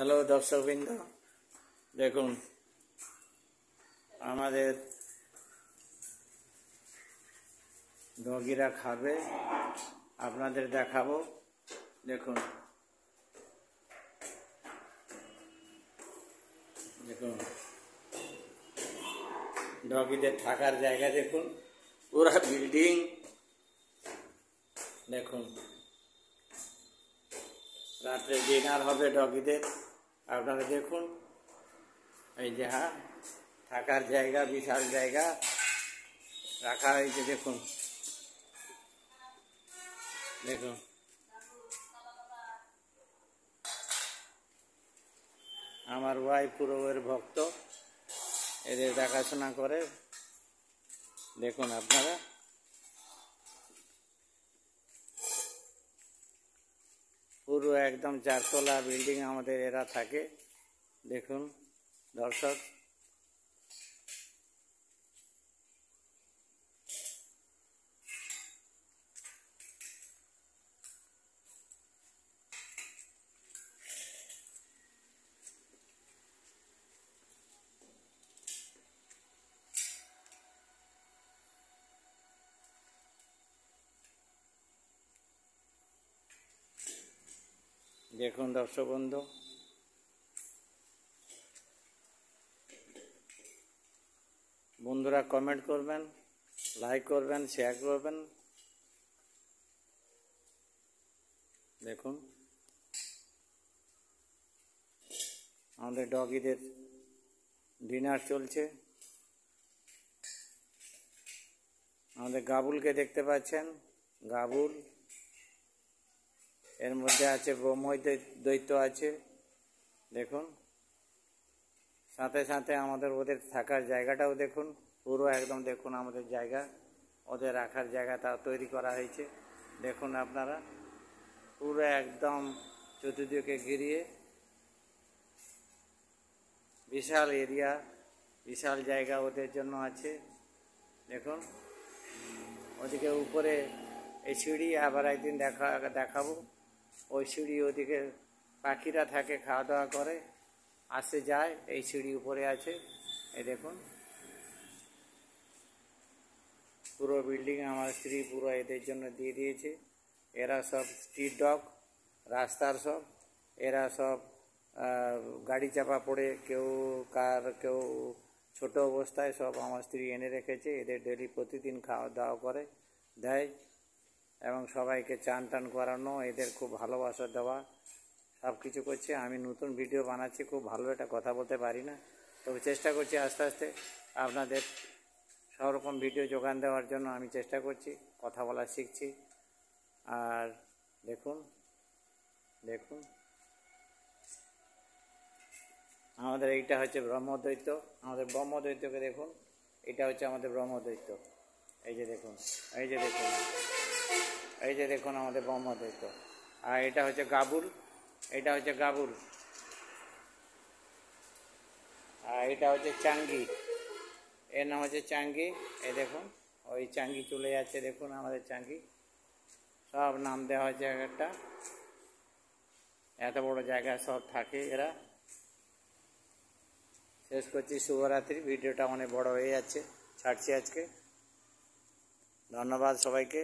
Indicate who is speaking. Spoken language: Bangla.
Speaker 1: হ্যালো দর্শকবৃন্দ, দেখুন আমাদের ডগিরা খাবে, আপনাদের দেখাবো। দেখুন দেখুন ডগিদের থাকার জায়গা দেখুন, পুরা বিল্ডিং দেখুন। রাত্রে ডিনার হবে ডগিদের, আপনারা দেখুন। এই যে থাকার জায়গা, বিশাল জায়গা রাখা হয়েছে। দেখুন দেখুন আমার ওয়াইফ পুরো এর ভক্ত, এদের দেখাশোনা করে। দেখুন আপনারা পুরো একদম 4 তলা বিল্ডিং আমাদের এরা থাকে। দেখুন দর্শক, দেখুন দর্শক বন্ধু, বন্ধুরা কমেন্ট করবেন, লাইক করবেন, শেয়ার করবেন। দেখুন আমাদের ডগিদের ডিনার চলছে। আমাদের গাবুলকে দেখতে পাচ্ছেন, গাবুল, এর মধ্যে আছে ব্রহ্মই দৈত্য আছে। দেখুন সাথে সাথে আমাদের ওদের থাকার জায়গাটাও দেখুন, পুরো একদম দেখুন আমাদের জায়গা, ওদের রাখার জায়গাটা তৈরি করা হয়েছে। দেখুন আপনারা পুরো একদম চতুর্দিকে ঘিরিয়ে বিশাল এরিয়া, বিশাল জায়গা ওদের জন্য আছে। দেখুন ওদিকে উপরে এই সিঁড়ি, আবার একদিন দেখাবো। ওই সিঁড়ি, ওদিকে পাখিরা থাকে, খাওয়া দাওয়া করে, আসে যায়। এই সিঁড়ি উপরে আছে, এই দেখুন পুরো বিল্ডিং আমার স্ত্রী পুরো এদের জন্য দিয়ে দিয়েছে। এরা সব স্ট্রিট ডগ, রাস্তার সব। এরা সব গাড়ি চাপা পড়ে কেউ ছোট অবস্থায় সব আমার স্ত্রী এনে রেখেছে। এদের ডেলি প্রতিদিন খাওয়া দাওয়া করে দেয়, এবং সবাইকে চান টান করানো, এদের খুব ভালোবাসা দেওয়া, সব কিছু করছে। আমি নতুন ভিডিও বানাচ্ছি, খুব ভালো একটা কথা বলতে পারি না, তবে চেষ্টা করছি আস্তে আস্তে আপনাদের সব রকম ভিডিও যোগান দেওয়ার জন্য আমি চেষ্টা করছি, কথা বলা শিখছি। আর দেখুন দেখুন আমাদের এইটা হচ্ছে ব্রহ্মদৈত্য। আমাদের ব্রহ্মদৈত্যকে দেখুন, এটা হচ্ছে আমাদের ব্রহ্মদৈত্য। এই যে দেখুন, এই যে দেখুন, এই যে দেখুন আমাদের ব্রহ্মদৈত্য। আর এটা হচ্ছে গাবুল, এটা হচ্ছে গাবুল। আর এটা হচ্ছে চাঙ্গি, এর নাম হচ্ছে চাঙ্গি। এই দেখুন ওই চাঙ্গি চলে যাচ্ছে, দেখুন আমাদের চাঙ্গি। সব নাম দেওয়া হয়েছে একটা, এত বড় জায়গায় সব থাকে এরা। শেষ করছি, শুভরাত্রি। ভিডিওটা অনেক বড় হয়ে যাচ্ছে, ছাড়ছি আজকে। ধন্যবাদ সবাইকে।